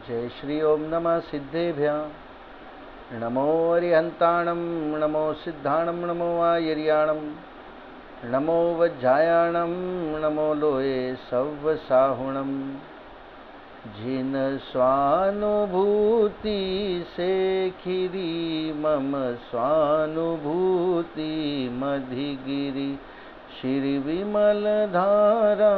जय श्री ओम नमः सिद्धेभ्य नमो अरिहंताणं नमो सिद्धाणं नमो आयर्याणं नमो वज्जायाणं नमो लोये सव्वसाहुणं जिन स्वानुभूति से खिरी मम स्वानुभूति मधिगिरि श्री विमल धारा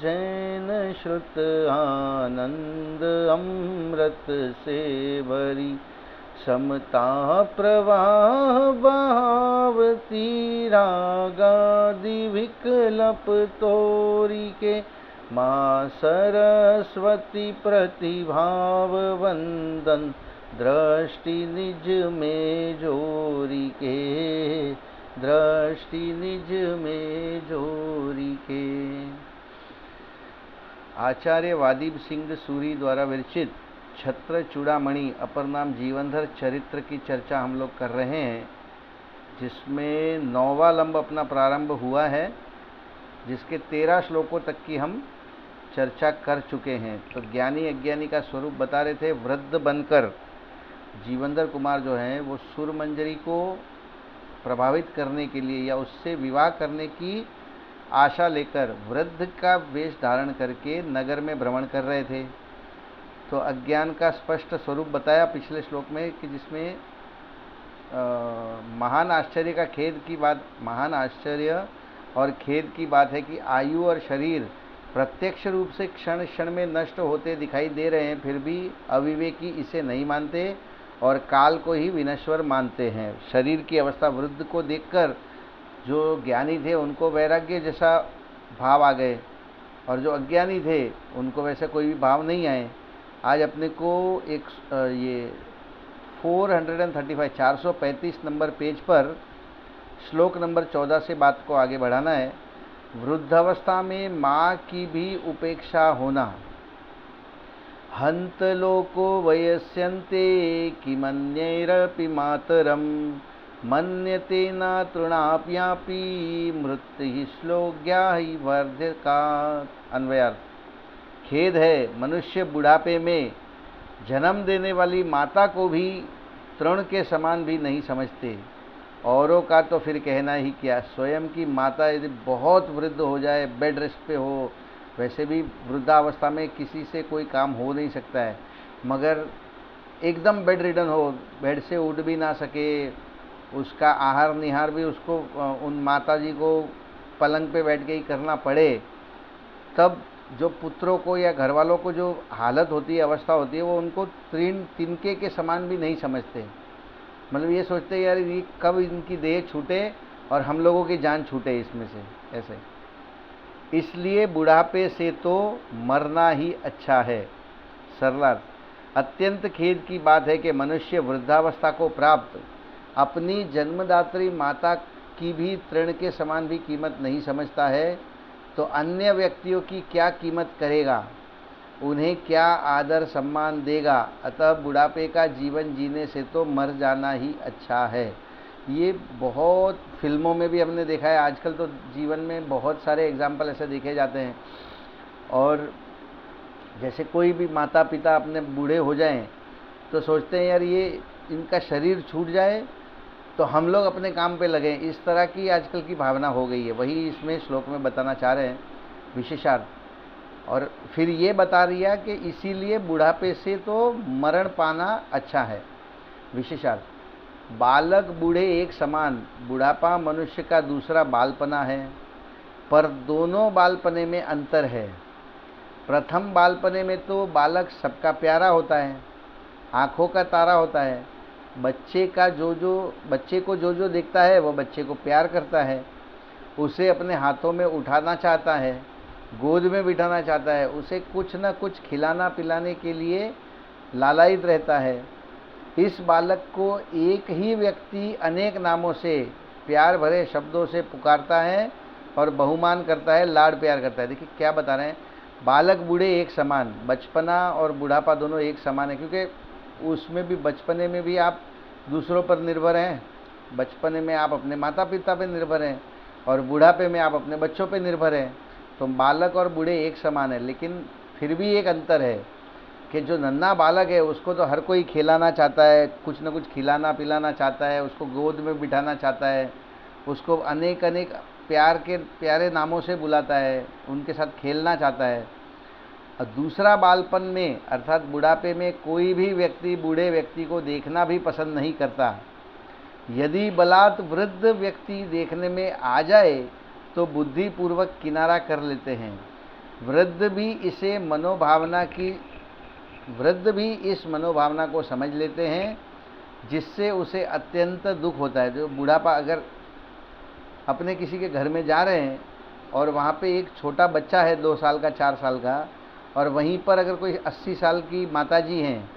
जैन श्रुत आनंद अमृत से भरी समता प्रवाह बहावती रागादि विकल्प तोरी के माँ सरस्वती प्रतिभाव वंदन दृष्टि निज में जोरी के दृष्टि निज में जोरी के। आचार्य वादीप सिंह सूरी द्वारा विरचित छत्र चूड़ामणि अपर नाम जीवनधर चरित्र की चर्चा हम लोग कर रहे हैं, जिसमें 9वां लंब अपना प्रारंभ हुआ है, जिसके 13 श्लोकों तक की हम चर्चा कर चुके हैं। तो ज्ञानी अज्ञानी का स्वरूप बता रहे थे। वृद्ध बनकर जीवनधर कुमार जो हैं वो सुरमंजरी को प्रभावित करने के लिए या उससे विवाह करने की आशा लेकर वृद्ध का वेश धारण करके नगर में भ्रमण कर रहे थे। तो अज्ञान का स्पष्ट स्वरूप बताया पिछले श्लोक में कि जिसमें महान आश्चर्य का खेद की बात, महान आश्चर्य और खेद की बात है कि आयु और शरीर प्रत्यक्ष रूप से क्षण क्षण में नष्ट होते दिखाई दे रहे हैं, फिर भी अविवेकी इसे नहीं मानते और काल को ही विनश्वर मानते हैं। शरीर की अवस्था वृद्ध को देखकर जो ज्ञानी थे उनको वैराग्य जैसा भाव आ गए, और जो अज्ञानी थे उनको वैसे कोई भी भाव नहीं आए। आज अपने को एक ये 435 नंबर पेज पर श्लोक नंबर 14 से बात को आगे बढ़ाना है। वृद्धावस्था में माँ की भी उपेक्षा होना। हंत लोको वयस्यन्ते किमन्यैरपि मातरम मन्यते न तृणाप्यापि मृत्यु श्लोक्या ही वर्ध्यका। अन्वयार्थ। खेद है, मनुष्य बुढ़ापे में जन्म देने वाली माता को भी तृण के समान भी नहीं समझते। औरों का तो फिर कहना ही क्या। स्वयं की माता यदि बहुत वृद्ध हो जाए, बेड रेस्ट पे हो, वैसे भी वृद्धावस्था में किसी से कोई काम हो नहीं सकता है, मगर एकदम बेड रिडन हो, बेड से उठ भी ना सके, उसका आहार निहार भी उसको उन माताजी को पलंग पे बैठ के ही करना पड़े, तब जो पुत्रों को या घर वालों को जो हालत होती है, अवस्था होती है, वो उनको तिनके के समान भी नहीं समझते। मतलब ये सोचते हैं यार ये कब इनकी देह छूटे और हम लोगों की जान छूटे इसमें से, ऐसे। इसलिए बुढ़ापे से तो मरना ही अच्छा है। सरलार्थ। अत्यंत खेद की बात है कि मनुष्य वृद्धावस्था को प्राप्त अपनी जन्मदात्री माता की भी तृण के समान भी कीमत नहीं समझता है, तो अन्य व्यक्तियों की क्या कीमत करेगा, उन्हें क्या आदर सम्मान देगा। अतः बुढ़ापे का जीवन जीने से तो मर जाना ही अच्छा है। ये बहुत फिल्मों में भी हमने देखा है, आजकल तो जीवन में बहुत सारे एग्जाम्पल ऐसे देखे जाते हैं। और जैसे कोई भी माता पिता अपने बूढ़े हो जाएं तो सोचते हैं यार ये इनका शरीर छूट जाए तो हम लोग अपने काम पे लगें, इस तरह की आजकल की भावना हो गई है। वही इसमें श्लोक में बताना चाह रहे हैं विशेषार्थ। और फिर ये बता दिया कि इसीलिए बुढ़ापे से तो मरण पाना अच्छा है। विशेषार्थ। बालक बूढ़े एक समान। बुढ़ापा मनुष्य का दूसरा बालपना है, पर दोनों बालपने में अंतर है। प्रथम बालपने में तो बालक सबका प्यारा होता है, आँखों का तारा होता है। बच्चे को जो जो देखता है वो बच्चे को प्यार करता है, उसे अपने हाथों में उठाना चाहता है, गोद में बिठाना चाहता है, उसे कुछ न कुछ खिलाना पिलाने के लिए लालायित रहता है। इस बालक को एक ही व्यक्ति अनेक नामों से, प्यार भरे शब्दों से पुकारता है और बहुमान करता है, लाड प्यार करता है। देखिए क्या बता रहे हैं, बालक बूढ़े एक समान। बचपना और बुढ़ापा दोनों एक समान है, क्योंकि उसमें भी बचपने में भी आप दूसरों पर निर्भर हैं, बचपने में आप अपने माता पिता पर निर्भर हैं, और बुढ़ापे में आप अपने बच्चों पर निर्भर हैं। तो बालक और बूढ़े एक समान है, लेकिन फिर भी एक अंतर है। कि जो नन्हा बालक है उसको तो हर कोई खिलाना चाहता है, कुछ न कुछ खिलाना पिलाना चाहता है, उसको गोद में बिठाना चाहता है, उसको अनेक अनेक प्यारे नामों से बुलाता है, उनके साथ खेलना चाहता है। और दूसरा बालपन में अर्थात बुढ़ापे में कोई भी व्यक्ति बूढ़े व्यक्ति को देखना भी पसंद नहीं करता। यदि बलात् वृद्ध व्यक्ति देखने में आ जाए तो बुद्धिपूर्वक किनारा कर लेते हैं। वृद्ध भी इस मनोभावना को समझ लेते हैं, जिससे उसे अत्यंत दुख होता है। जो बुढ़ापा, अगर अपने किसी के घर में जा रहे हैं और वहाँ पे एक छोटा बच्चा है 2 साल का 4 साल का, और वहीं पर अगर कोई 80 साल की माताजी हैं,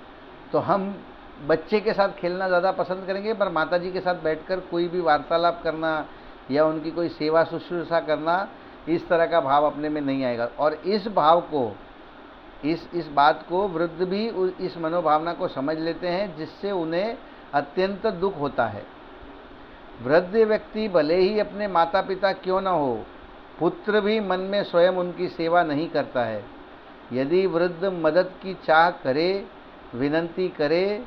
तो हम बच्चे के साथ खेलना ज़्यादा पसंद करेंगे, पर माताजी के साथ बैठकर कोई भी वार्तालाप करना या उनकी कोई सेवा शुश्रूषा करना, इस तरह का भाव अपने में नहीं आएगा। और इस भाव को, इस बात को वृद्ध भी इस मनोभावना को समझ लेते हैं, जिससे उन्हें अत्यंत दुख होता है। वृद्ध व्यक्ति भले ही अपने माता पिता क्यों न हो, पुत्र भी मन में स्वयं उनकी सेवा नहीं करता है। यदि वृद्ध मदद की चाह करे, विनती करे,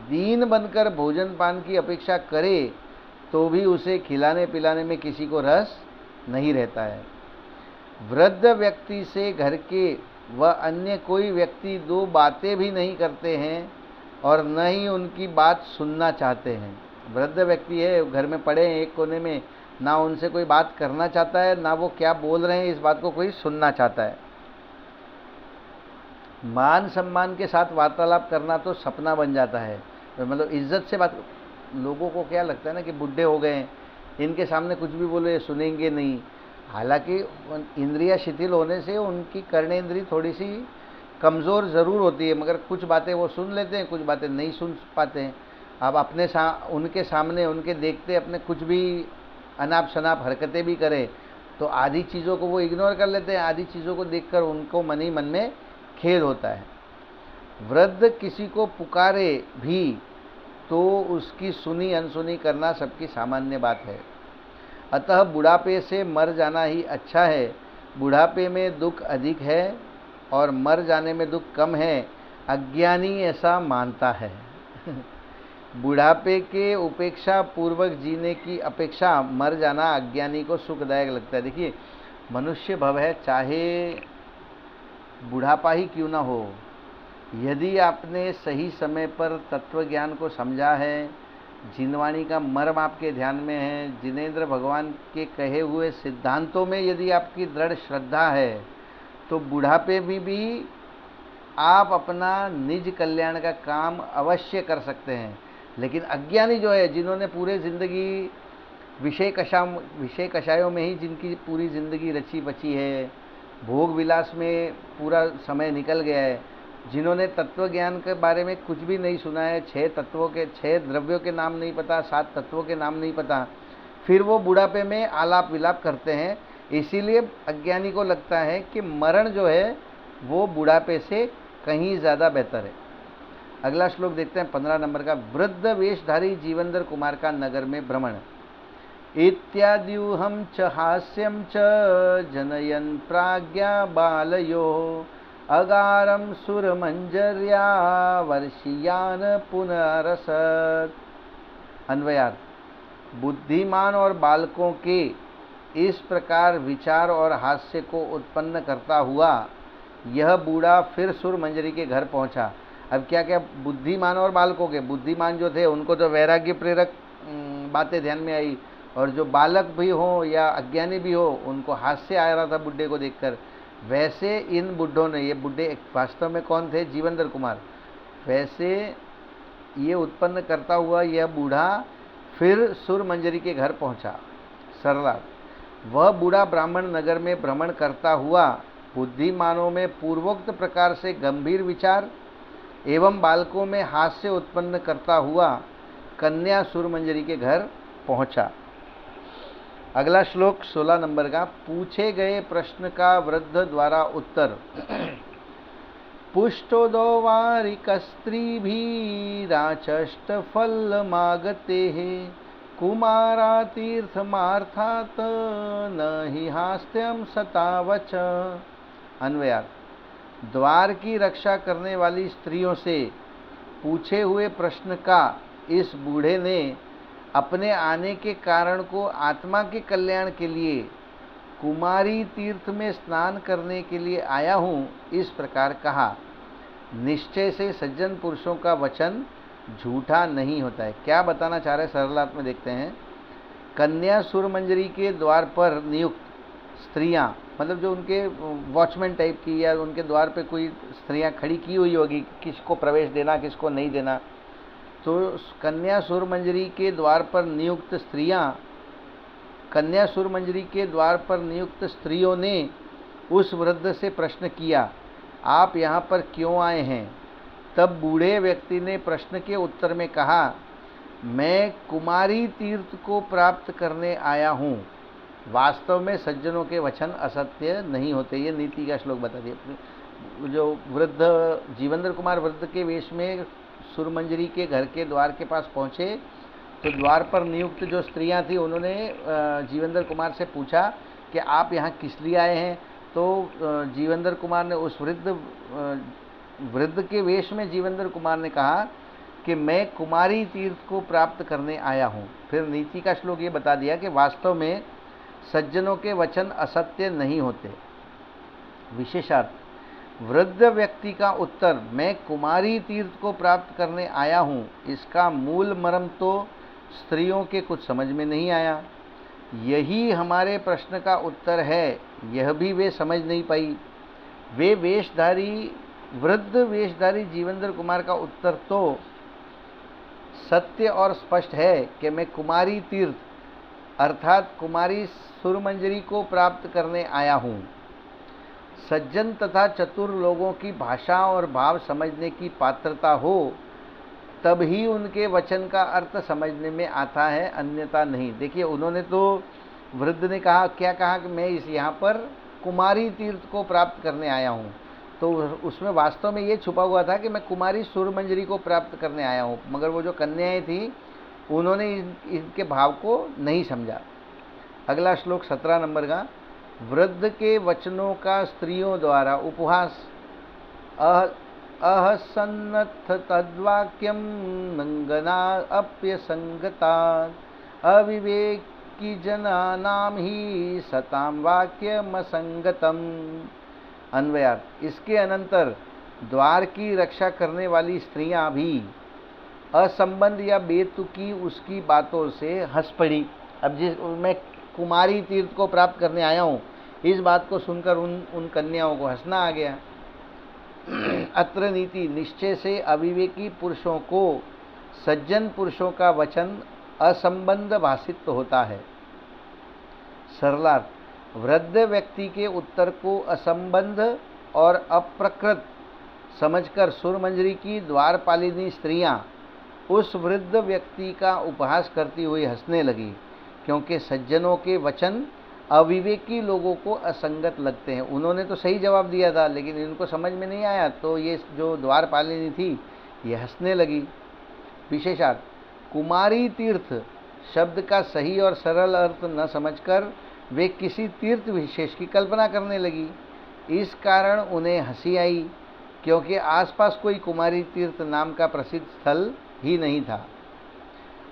दीन बनकर भोजन पान की अपेक्षा करे, तो भी उसे खिलाने पिलाने में किसी को रस नहीं रहता है। वृद्ध व्यक्ति से घर के व अन्य कोई व्यक्ति 2 बातें भी नहीं करते हैं और न ही उनकी बात सुनना चाहते हैं। वृद्ध व्यक्ति है, घर में पड़े हैं एक कोने में, ना उनसे कोई बात करना चाहता है, ना वो क्या बोल रहे हैं इस बात को कोई सुनना चाहता है। मान सम्मान के साथ वार्तालाप करना तो सपना बन जाता है। तो मतलब इज्जत से बात, लोगों को क्या लगता है ना कि बुढ़े हो गए हैं, इनके सामने कुछ भी बोलो ये सुनेंगे नहीं। हालांकि इंद्रियां शिथिल होने से उनकी कर्णेंद्री थोड़ी सी कमज़ोर ज़रूर होती है, मगर कुछ बातें वो सुन लेते हैं, कुछ बातें नहीं सुन पाते हैं। अब उनके सामने, उनके देखते अपने कुछ भी अनाप शनाप हरकतें भी करें, तो आधी चीज़ों को वो इग्नोर कर लेते हैं, आधी चीज़ों को देखकर उनको मन ही मन में खेद होता है। वृद्ध किसी को पुकारे भी तो उसकी सुनी अनसुनी करना सबकी सामान्य बात है। अतः बुढ़ापे से मर जाना ही अच्छा है। बुढ़ापे में दुख अधिक है और मर जाने में दुख कम है, अज्ञानी ऐसा मानता है। बुढ़ापे के उपेक्षा पूर्वक जीने की अपेक्षा मर जाना अज्ञानी को सुखदायक लगता है। देखिए, मनुष्य भव है, चाहे बुढ़ापा ही क्यों ना हो, यदि आपने सही समय पर तत्व ज्ञान को समझा है, जिनवाणी का मर्म आपके ध्यान में है, जिनेंद्र भगवान के कहे हुए सिद्धांतों में यदि आपकी दृढ़ श्रद्धा है, तो बुढ़ापे में भी आप अपना निज कल्याण का काम अवश्य कर सकते हैं। लेकिन अज्ञानी जो है, जिन्होंने पूरे ज़िंदगी विषय कषायों में ही जिनकी पूरी ज़िंदगी रची बची है, भोग विलास में पूरा समय निकल गया है, जिन्होंने तत्व ज्ञान के बारे में कुछ भी नहीं सुना है, 6 द्रव्यों के नाम नहीं पता, 7 तत्वों के नाम नहीं पता, फिर वो बुढ़ापे में आलाप विलाप करते हैं। इसीलिए अज्ञानी को लगता है कि मरण जो है वो बुढ़ापे से कहीं ज़्यादा बेहतर है। अगला श्लोक देखते हैं 15 नंबर का। वृद्ध वेशधारी जीवेंद्र कुमार का नगर में भ्रमण इत्याद्यूहं च हास्यं च जनयन् प्राज्ञा बालयो अगारम सुरमंजर्या वर्षियान पुनरसत। अन्वयार्थ, बुद्धिमान और बालकों के इस प्रकार विचार और हास्य को उत्पन्न करता हुआ यह बूढ़ा फिर सुरमंजरी के घर पहुंचा। अब क्या क्या बुद्धिमान और बालकों के, बुद्धिमान जो थे उनको तो वैराग्य प्रेरक बातें ध्यान में आई, और जो बालक भी हो या अज्ञानी भी हो उनको हास्य आ रहा था बुढ़े को देखकर। वैसे इन बुढ़ों ने, ये बुढ़े वास्तव में कौन थे? जीवेंद्र कुमार। वैसे ये उत्पन्न करता हुआ यह बूढ़ा फिर सुरमंजरी के घर पहुंचा। सरला, वह बूढ़ा ब्राह्मण नगर में भ्रमण करता हुआ बुद्धिमानों में पूर्वोक्त प्रकार से गंभीर विचार एवं बालकों में हास्य उत्पन्न करता हुआ कन्या सुरमंजरी के घर पहुंचा। अगला श्लोक 16 नंबर का। पूछे गए प्रश्न का वृद्ध द्वारा उत्तर। पुष्टोदो वारिकस्त्रीभिराचष्ट फलमागते कुमारा तीर्थमार्थात न हि हास्यम सतावच। अन्वयार्थ, द्वार की रक्षा करने वाली स्त्रियों से पूछे हुए प्रश्न का इस बूढ़े ने अपने आने के कारण को आत्मा के कल्याण के लिए कुमारी तीर्थ में स्नान करने के लिए आया हूँ, इस प्रकार कहा। निश्चय से सज्जन पुरुषों का वचन झूठा नहीं होता है। क्या बताना चाह रहे हैं सरलार्थ में देखते हैं। कन्या सुरमंजरी के द्वार पर नियुक्त स्त्रियां, मतलब जो उनके वॉचमैन टाइप की या उनके द्वार पे कोई स्त्रियां खड़ी की हुई होगी, किसको प्रवेश देना किसको नहीं देना, तो कन्या सुरमंजरी के द्वार पर नियुक्त स्त्रियां, कन्या सुरमंजरी के द्वार पर नियुक्त स्त्रियों ने उस वृद्ध से प्रश्न किया, आप यहाँ पर क्यों आए हैं। तब बूढ़े व्यक्ति ने प्रश्न के उत्तर में कहा, मैं कुमारी तीर्थ को प्राप्त करने आया हूँ। वास्तव में सज्जनों के वचन असत्य नहीं होते। ये नीति का श्लोक बता दिया। जो वृद्ध जीवेंद्र कुमार वृद्ध के वेश में सुरमंजरी के घर के द्वार के पास पहुँचे तो द्वार पर नियुक्त जो स्त्रियां थी उन्होंने जीवेंद्र कुमार से पूछा कि आप यहाँ किस लिए आए हैं। तो जीवेंद्र कुमार ने उस वृद्ध के वेश में जीवेंद्र कुमार ने कहा कि मैं कुमारी तीर्थ को प्राप्त करने आया हूँ। फिर नीति का श्लोक ये बता दिया कि वास्तव में सज्जनों के वचन असत्य नहीं होते। विशेषार्थ, वृद्ध व्यक्ति का उत्तर मैं कुमारी तीर्थ को प्राप्त करने आया हूँ, इसका मूल मर्म तो स्त्रियों के कुछ समझ में नहीं आया। यही हमारे प्रश्न का उत्तर है, यह भी वे समझ नहीं पाई। वे वृद्ध वेशधारी जीवेंद्र कुमार का उत्तर तो सत्य और स्पष्ट है कि मैं कुमारी तीर्थ अर्थात कुमारी सुरमंजरी को प्राप्त करने आया हूँ। सज्जन तथा चतुर लोगों की भाषा और भाव समझने की पात्रता हो तब ही उनके वचन का अर्थ समझने में आता है, अन्यथा नहीं। देखिए, उन्होंने तो वृद्ध ने कहा, क्या कहा कि मैं यहाँ पर कुमारी तीर्थ को प्राप्त करने आया हूँ, तो उसमें वास्तव में ये छुपा हुआ था कि मैं कुमारी सुरमंजरी को प्राप्त करने आया हूँ। मगर वो जो कन्याएं थी उन्होंने इनके भाव को नहीं समझा। अगला श्लोक 17 नंबर का। वृद्ध के वचनों का स्त्रियों द्वारा उपहास अहसन्नथ तद्वाक्यम नंगना अप्यसंगता अविवेकी जनानाम ही सताम वाक्यमसंगतम। अन्वयार्थ, इसके अनंतर द्वार की रक्षा करने वाली स्त्रियां भी असंबंध या बेतुकी उसकी बातों से हंस पड़ी। अब मैं कुमारी तीर्थ को प्राप्त करने आया हूँ, इस बात को सुनकर उन कन्याओं को हंसना आ गया। अत्र नीति, निश्चय से अविवेकी पुरुषों को सज्जन पुरुषों का वचन असंबंध भाषित होता है। सरलार्थ, वृद्ध व्यक्ति के उत्तर को असंबंध और अप्रकृत समझकर सुरमंजरी की द्वारपालिनी स्त्रियां उस वृद्ध व्यक्ति का उपहास करती हुई हंसने लगी, क्योंकि सज्जनों के वचन अविवेकी लोगों को असंगत लगते हैं। उन्होंने तो सही जवाब दिया था लेकिन इनको समझ में नहीं आया, तो ये जो द्वारपालिनी थी ये हंसने लगी। विशेषार्थ, कुमारी तीर्थ शब्द का सही और सरल अर्थ न समझकर वे किसी तीर्थ विशेष की कल्पना करने लगी। इस कारण उन्हें हंसी आई, क्योंकि आसपास कोई कुमारी तीर्थ नाम का प्रसिद्ध स्थल ही नहीं था।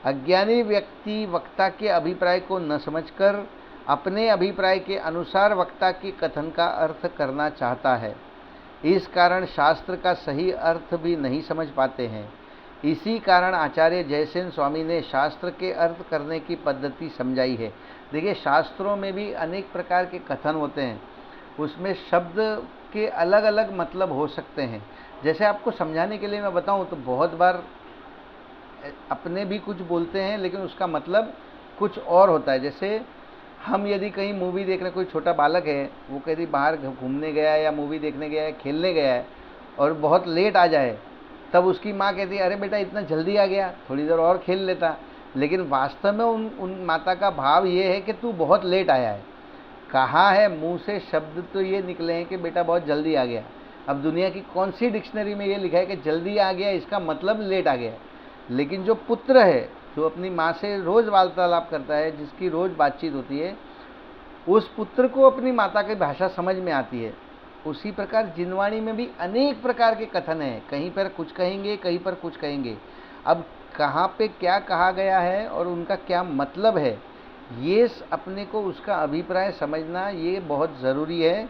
अज्ञानी व्यक्ति वक्ता के अभिप्राय को न समझकर अपने अभिप्राय के अनुसार वक्ता के कथन का अर्थ करना चाहता है। इस कारण शास्त्र का सही अर्थ भी नहीं समझ पाते हैं। इसी कारण आचार्य जयसेन स्वामी ने शास्त्र के अर्थ करने की पद्धति समझाई है। देखिए, शास्त्रों में भी अनेक प्रकार के कथन होते हैं, उसमें शब्द के अलग अलग मतलब हो सकते हैं। जैसे आपको समझाने के लिए मैं बताऊं तो बहुत बार अपने भी कुछ बोलते हैं लेकिन उसका मतलब कुछ और होता है। जैसे हम यदि कहीं मूवी देख रहे, कोई छोटा बालक है वो कहीं बाहर घूमने गया है या मूवी देखने गया है, खेलने गया है और बहुत लेट आ जाए, तब उसकी माँ कहती है, अरे बेटा इतना जल्दी आ गया, थोड़ी देर और खेल लेता। लेकिन वास्तव में उन माता का भाव ये है कि तू बहुत लेट आया है। कहा है मुंह से शब्द तो ये निकले हैं कि बेटा बहुत जल्दी आ गया। अब दुनिया की कौन सी डिक्शनरी में ये लिखा है कि जल्दी आ गया, इसका मतलब लेट आ गया। लेकिन जो पुत्र है, जो अपनी माँ से रोज़ वार्तालाप करता है, जिसकी रोज़ बातचीत होती है, उस पुत्र को अपनी माता की भाषा समझ में आती है। उसी प्रकार जिनवाणी में भी अनेक प्रकार के कथन हैं, कहीं पर कुछ कहेंगे, कहीं पर कुछ कहेंगे। अब कहाँ पे क्या कहा गया है और उनका क्या मतलब है, ये अपने को उसका अभिप्राय समझना ये बहुत ज़रूरी है।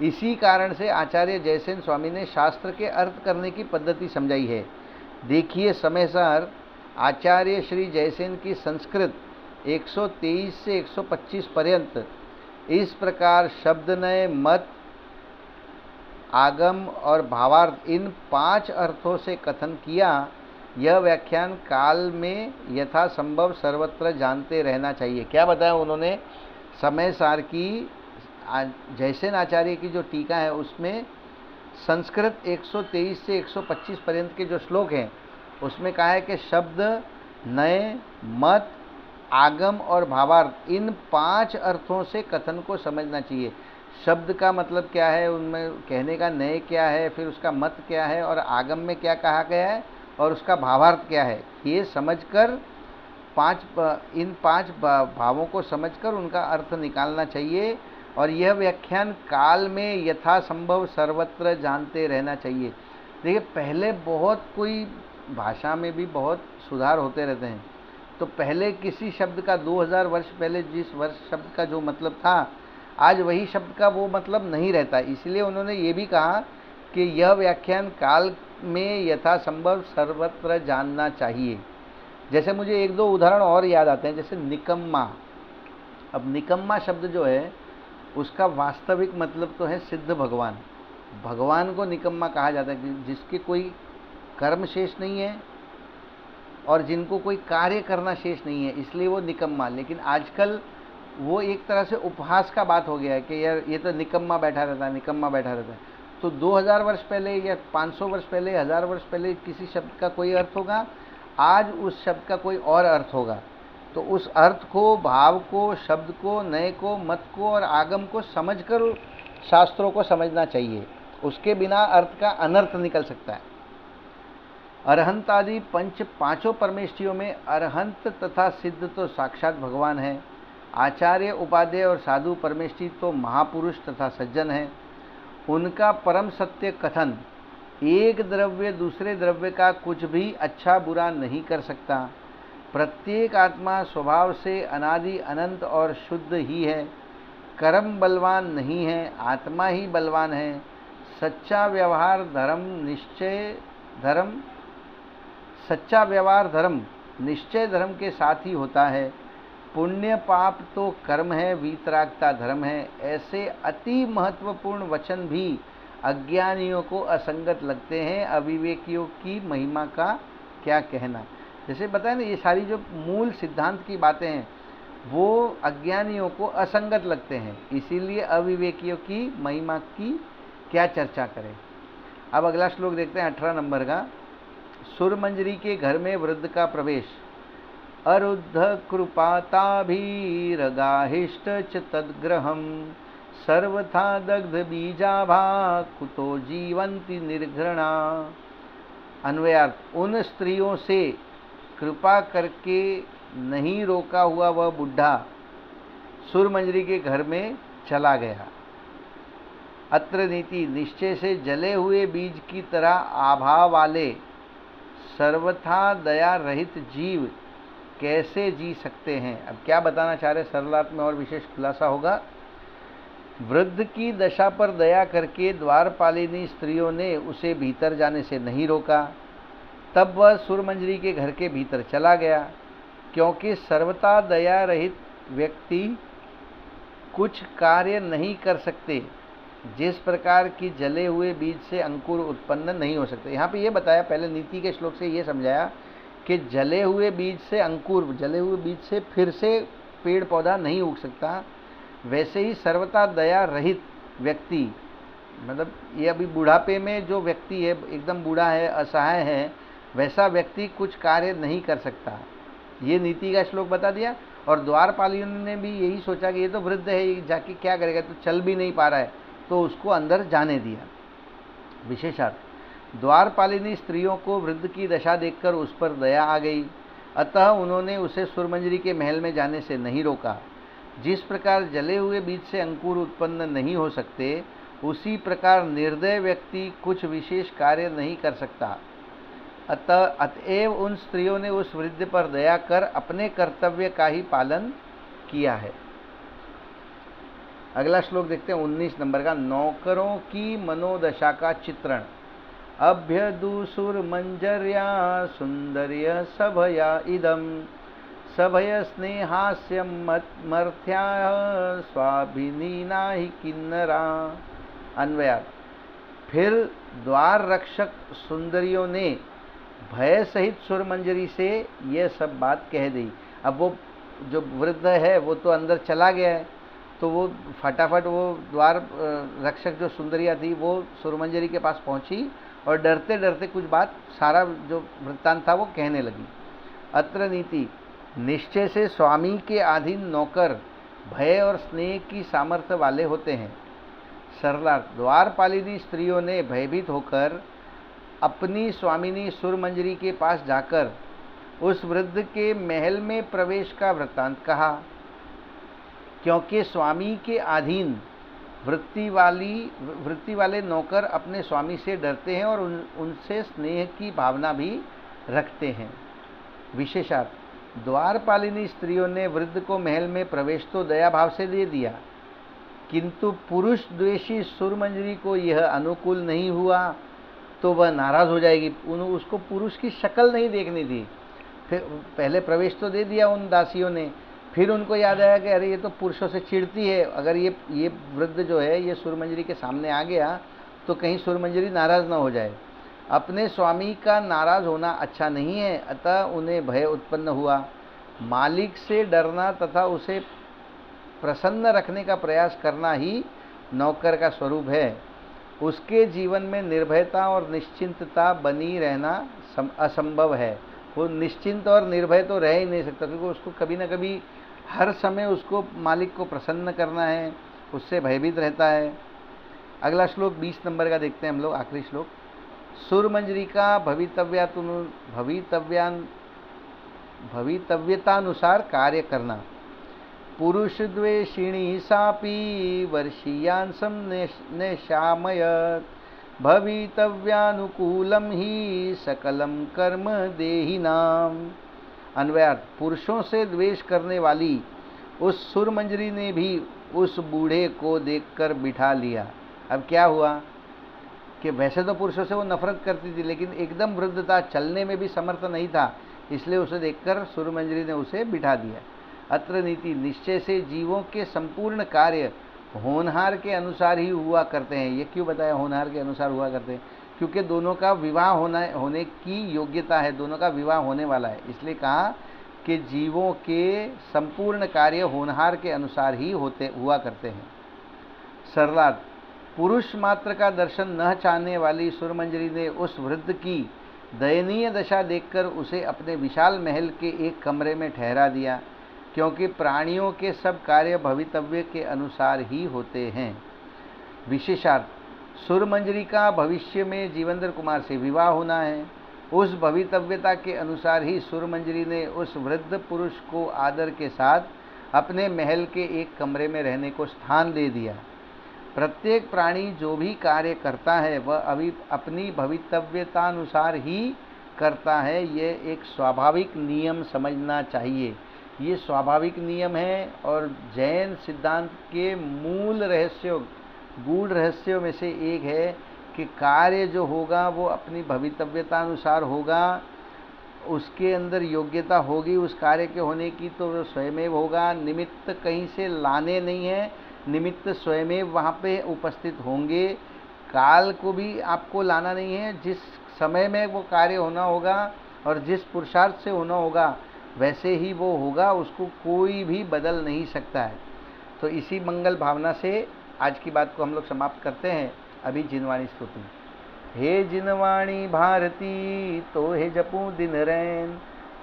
इसी कारण से आचार्य जयसेन स्वामी ने शास्त्र के अर्थ करने की पद्धति समझाई है। देखिए समयसार आचार्य श्री जयसेन की संस्कृत 123 से 125 पर्यंत इस प्रकार शब्दनय, मत, आगम और भावार्थ इन 5 अर्थों से कथन किया। यह व्याख्यान काल में यथासंभव सर्वत्र जानते रहना चाहिए। क्या बताया उन्होंने? समय सार की जयसेन आचार्य की जो टीका है उसमें संस्कृत 123 से 125 पर्यंत के जो श्लोक हैं उसमें कहा है कि शब्द, नय, मत, आगम और भावार्थ इन 5 अर्थों से कथन को समझना चाहिए। शब्द का मतलब क्या है, उनमें कहने का नय क्या है, फिर उसका मत क्या है और आगम में क्या कहा गया है और उसका भावार्थ क्या है, ये समझकर इन 5 भावों को समझकर उनका अर्थ निकालना चाहिए। और यह व्याख्यान काल में यथासंभव सर्वत्र जानते रहना चाहिए। देखिए पहले बहुत कोई भाषा में भी बहुत सुधार होते रहते हैं, तो पहले किसी शब्द का 2000 वर्ष पहले जिस वर्ष शब्द का जो मतलब था आज वही शब्द का वो मतलब नहीं रहता। इसलिए उन्होंने ये भी कहा कि यह व्याख्यान काल में यथासंभव सर्वत्र जानना चाहिए। जैसे मुझे 1-2 उदाहरण और याद आते हैं, जैसे निकम्मा। अब निकम्मा शब्द जो है उसका वास्तविक मतलब तो है सिद्ध भगवान। भगवान को निकम्मा कहा जाता है जिसके कोई कर्म शेष नहीं है और जिनको कोई कार्य करना शेष नहीं है, इसलिए वो निकम्मा। लेकिन आजकल वो एक तरह से उपहास का बात हो गया है कि यार ये तो निकम्मा बैठा रहता है, निकम्मा बैठा रहता है। तो 2000 वर्ष पहले या 500 वर्ष पहले, 1000 वर्ष पहले किसी शब्द का कोई अर्थ होगा, आज उस शब्द का कोई और अर्थ होगा। तो उस अर्थ को, भाव को, शब्द को, नय को, मत को और आगम को समझकर शास्त्रों को समझना चाहिए। उसके बिना अर्थ का अनर्थ निकल सकता है। अरहंत आदि पांचों परमेष्ठियों में अरहंत तथा सिद्ध तो साक्षात भगवान है। आचार्य, उपाध्याय और साधु परमेष्ठि तो महापुरुष तथा सज्जन हैं। उनका परम सत्य कथन एक द्रव्य दूसरे द्रव्य का कुछ भी अच्छा बुरा नहीं कर सकता। प्रत्येक आत्मा स्वभाव से अनादि अनंत और शुद्ध ही है। कर्म बलवान नहीं है, आत्मा ही बलवान है। सच्चा व्यवहार धर्म निश्चय धर्म के साथ ही होता है। पुण्य पाप तो कर्म है, वीतरागता धर्म है। ऐसे अति महत्वपूर्ण वचन भी अज्ञानियों को असंगत लगते हैं। अविवेकियों की महिमा का क्या कहना। जैसे बताया ना, ये सारी जो मूल सिद्धांत की बातें हैं वो अज्ञानियों को असंगत लगते हैं, इसीलिए अविवेकियों की महिमा की क्या चर्चा करें। अब अगला श्लोक देखते हैं 18 नंबर का। सुरमंजरी के घर में वृद्ध का प्रवेश। अरुद्ध कृपाताभिरगाहिष्ट च तद्ग्रहम् सर्वथा दग्ध बीजाभा कुतो जीवंती निर्घृणा। अन्वयार्थ, उन स्त्रियों से कृपा करके नहीं रोका हुआ वह बुढ़ा सुरमंजरी के घर में चला गया। अत्र नीति, निश्चय से जले हुए बीज की तरह आभा वाले सर्वथा दया रहित जीव कैसे जी सकते हैं। अब क्या बताना चाह रहे, सरलार्थ में और विशेष खुलासा होगा। वृद्ध की दशा पर दया करके द्वारपालिनी स्त्रियों ने उसे भीतर जाने से नहीं रोका। तब वह सुरमंजरी के घर के भीतर चला गया, क्योंकि सर्वथा दया रहित व्यक्ति कुछ कार्य नहीं कर सकते, जिस प्रकार की जले हुए बीज से अंकुर उत्पन्न नहीं हो सकते। यहाँ पे ये बताया, पहले नीति के श्लोक से ये समझाया कि जले हुए बीज से अंकुर, जले हुए बीज से फिर से पेड़ पौधा नहीं उग सकता। वैसे ही सर्वथा दया रहित व्यक्ति, मतलब ये अभी बुढ़ापे में जो व्यक्ति है, एकदम बूढ़ा है, असहाय है, वैसा व्यक्ति कुछ कार्य नहीं कर सकता। ये नीति का श्लोक बता दिया। और द्वारपालियों ने भी यही सोचा कि ये तो वृद्ध है, ये जाके क्या करेगा, तो चल भी नहीं पा रहा है, तो उसको अंदर जाने दिया। विशेषार्थ, द्वारपालिनी स्त्रियों को वृद्ध की दशा देखकर उस पर दया आ गई, अतः उन्होंने उसे सुरमंजरी के महल में जाने से नहीं रोका। जिस प्रकार जले हुए बीज से अंकुर उत्पन्न नहीं हो सकते, उसी प्रकार निर्दय व्यक्ति कुछ विशेष कार्य नहीं कर सकता। अतएव उन स्त्रियों ने उस वृद्ध पर दया कर अपने कर्तव्य का ही पालन किया है। अगला श्लोक देखते हैं 19 नंबर का। नौकरों की मनोदशा का चित्रण। अभ्यदुसुरमंजर्या सुंदर्य सभया इदम सभय स्नेहास्य मर्थ्या स्वाभिनीना ही किन्नरा। अन्वयार्थ। फिर द्वार रक्षक सुंदरियों ने भय सहित सुरमंजरी से यह सब बात कह दी। अब वो जो वृद्ध है वो तो अंदर चला गया है, तो वो फटाफट वो द्वार रक्षक जो सुंदरिया थी वो सुरमंजरी के पास पहुंची और डरते डरते कुछ बात सारा जो वृत्तांत था वो कहने लगी। अत्र नीति। निश्चय से स्वामी के अधीन नौकर भय और स्नेह की सामर्थ्य वाले होते हैं। सरलार्थ। द्वारपालिनी स्त्रियों ने भयभीत होकर अपनी स्वामिनी सुरमंजरी के पास जाकर उस वृद्ध के महल में प्रवेश का वृत्तांत कहा। क्योंकि स्वामी के अधीन वृत्ति वाले नौकर अपने स्वामी से डरते हैं और उनसे स्नेह की भावना भी रखते हैं। विशेषार्थ। द्वारपालिनी स्त्रियों ने वृद्ध को महल में प्रवेश तो दया भाव से दे दिया, किंतु पुरुष द्वेषी सुरमंजरी को यह अनुकूल नहीं हुआ तो वह नाराज हो जाएगी। उसको पुरुष की शक्ल नहीं देखनी थी। फिर पहले प्रवेश तो दे दिया उन दासियों ने, फिर उनको याद आया कि अरे ये तो पुरुषों से चिढ़ती है, अगर ये वृद्ध जो है ये सुरमंजरी के सामने आ गया तो कहीं सुरमंजरी नाराज ना हो जाए। अपने स्वामी का नाराज होना अच्छा नहीं है, अतः उन्हें भय उत्पन्न हुआ। मालिक से डरना तथा उसे प्रसन्न रखने का प्रयास करना ही नौकर का स्वरूप है। उसके जीवन में निर्भयता और निश्चिंतता बनी रहना असंभव है। वो निश्चिंत और निर्भय तो रह ही नहीं सकता, क्योंकि उसको कभी ना कभी हर समय उसको मालिक को प्रसन्न करना है, उससे भयभीत रहता है। अगला श्लोक 20 नंबर का देखते हैं हम लोग, आखिरी श्लोक। सुरमंजरी का भवितव्यतानुसार कार्य करना। पुरुष द्वेषिणी सापि वर्षीयांसम निशामयत भवितव्यानुकूलम ही सकलम कर्म देहिनाम। अन्वयार्थ। पुरुषों से द्वेष करने वाली उस सुरमंजरी ने भी उस बूढ़े को देखकर बिठा लिया। अब क्या हुआ कि वैसे तो पुरुषों से वो नफरत करती थी, लेकिन एकदम वृद्ध था, चलने में भी समर्थ नहीं था, इसलिए उसे देखकर सुरमंजरी ने उसे बिठा दिया। अत्र नीति। निश्चय से जीवों के संपूर्ण कार्य होनहार के अनुसार ही हुआ करते हैं। ये क्यों बताया होनहार के अनुसार हुआ करते हैं? क्योंकि दोनों का विवाह होने की योग्यता है, दोनों का विवाह होने वाला है, इसलिए कहा कि जीवों के संपूर्ण कार्य होनहार के अनुसार ही हुआ करते हैं। सरलार्थ। पुरुष मात्र का दर्शन न चाहने वाली सुरमंजरी ने उस वृद्ध की दयनीय दशा देखकर उसे अपने विशाल महल के एक कमरे में ठहरा दिया, क्योंकि प्राणियों के सब कार्य भवितव्य के अनुसार ही होते हैं। विशेषार्थ। सुरमंजरी का भविष्य में जीवेंद्र कुमार से विवाह होना है। उस भवितव्यता के अनुसार ही सुरमंजरी ने उस वृद्ध पुरुष को आदर के साथ अपने महल के एक कमरे में रहने को स्थान दे दिया। प्रत्येक प्राणी जो भी कार्य करता है वह अपनी भवितव्यतानुसार ही करता है। यह एक स्वाभाविक नियम समझना चाहिए। ये स्वाभाविक नियम है और जैन सिद्धांत के मूल रहस्यों, गूढ़ रहस्यों में से एक है कि कार्य जो होगा वो अपनी भवितव्यतानुसार होगा, उसके अंदर योग्यता होगी उस कार्य के होने की तो वो स्वयमेव होगा। निमित्त कहीं से लाने नहीं है, निमित्त स्वयमेव वहाँ पे उपस्थित होंगे। काल को भी आपको लाना नहीं है, जिस समय में वो कार्य होना होगा और जिस पुरुषार्थ से होना होगा वैसे ही वो होगा, उसको कोई भी बदल नहीं सकता है। तो इसी मंगल भावना से आज की बात को हम लोग समाप्त करते हैं। अभी जिनवाणी स्तुति। हे जिनवाणी भारती तो हे जपूं दिन रैन,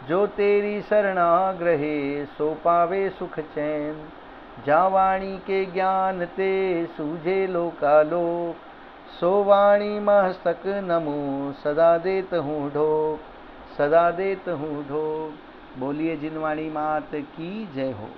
जो तेरी शरणाग्रहे सो पावे सुख चैन। जा वाणी के ज्ञान ते सूझे लोकालोक, सो वाणी मस्तक नमो सदा देत हूँ ढोक, सदा देत हूँ ढोक। बोलिए जिनवाणी मात की जय हो।